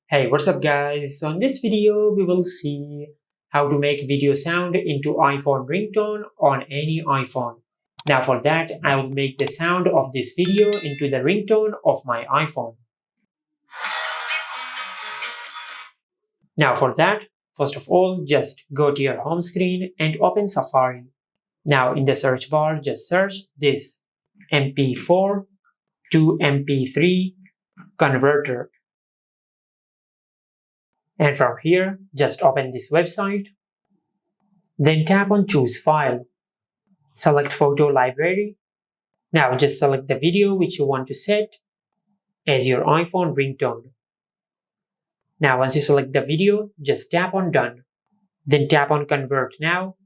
Hey, what's up guys? So in this video, we will see how to make video sound into iPhone ringtone on any iPhone. Now for that, I will make the sound of this video into the ringtone of my iPhone. Now for that, first of all, just go to your home screen and open Safari. Now in the search bar, just search this MP4 to MP3 converter. And from here, just open this website. Then tap on Choose File. Select Photo Library. Now just select the video which you want to set as your iPhone ringtone. Now once you select the video, just tap on Done. Then tap on Convert Now.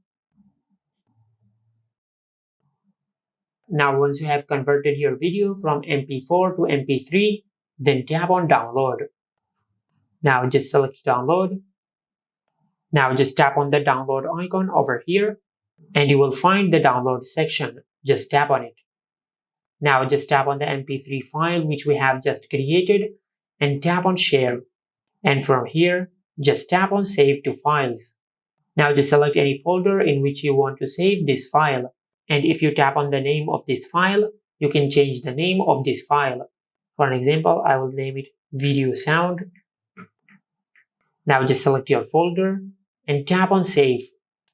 Now once you have converted your video from MP4 to MP3, then tap on Download. Now just select Download. Now just tap on the download icon over here and you will find the download section. Just tap on it. Now just tap on the MP3 file which we have just created and tap on Share. And from here, just tap on Save to Files. Now just select any folder in which you want to save this file. And if you tap on the name of this file, you can change the name of this file. For an example, I will name it Video Sound. Now just select your folder and tap on Save.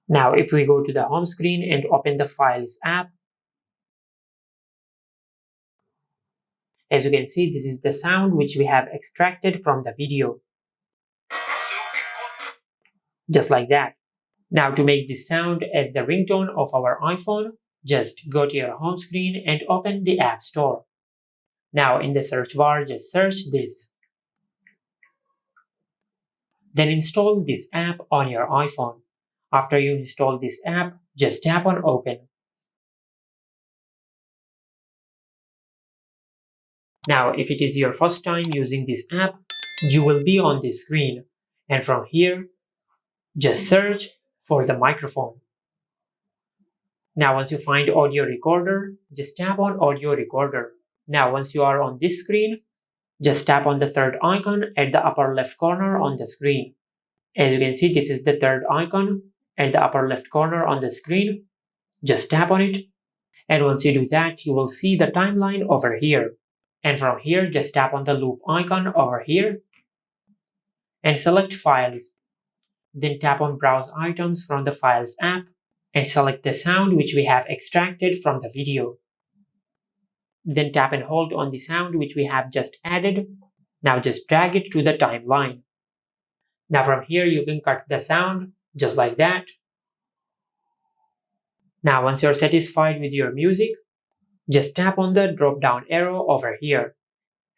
Now if we go to the home screen and open the Files app, as you can see, this is the sound which we have extracted from the video. Just like that. Now to make this sound as the ringtone of our iPhone, just go to your home screen and open the App Store. Now in the search bar, just search this. Then install this app on your iPhone. After you install this app, just tap on Open. Now if it is your first time using this app, you will be on this screen. And from here, just search for the microphone. Now once you find audio recorder, just tap on audio recorder. Now once you are on this screen, just tap on the third icon at the upper left corner on the screen. As you can see, this is the third icon at the upper left corner on the screen. Just tap on it. And once you do that, you will see the timeline over here. And from here, just tap on the loop icon over here and select Files. Then tap on Browse Items from the Files app and select the sound which we have extracted from the video. Then tap and hold on the sound which we have just added. Now just drag it to the timeline. Now from here you can cut the sound just like that. Now once you're satisfied with your music, just tap on the drop down arrow over here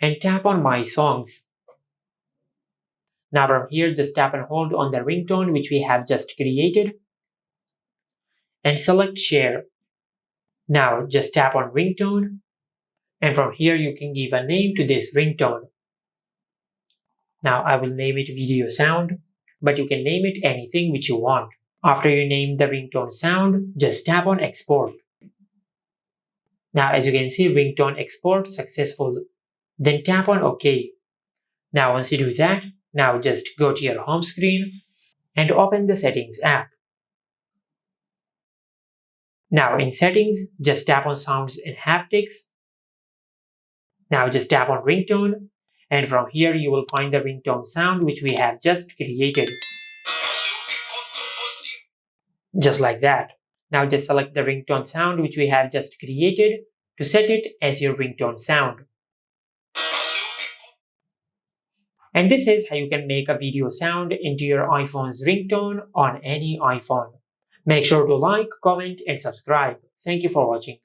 and tap on My Songs. Now from here just tap and hold on the ringtone which we have just created and select Share. Now just tap on Ringtone and from here you can give a name to this ringtone. Now I will name it Video Sound, but you can name it anything which you want. After you name the ringtone sound, just tap on Export. Now as you can see, ringtone export successful. Then tap on OK. Now once you do that, now just go to your home screen and open the Settings app. Now in Settings, just tap on Sounds and Haptics. Now just tap on Ringtone and from here you will find the ringtone sound which we have just created. Just like that. Now just select the ringtone sound which we have just created to set it as your ringtone sound. And this is how you can make a video sound into your iPhone's ringtone on any iPhone. Make sure to like, comment and subscribe. Thank you for watching.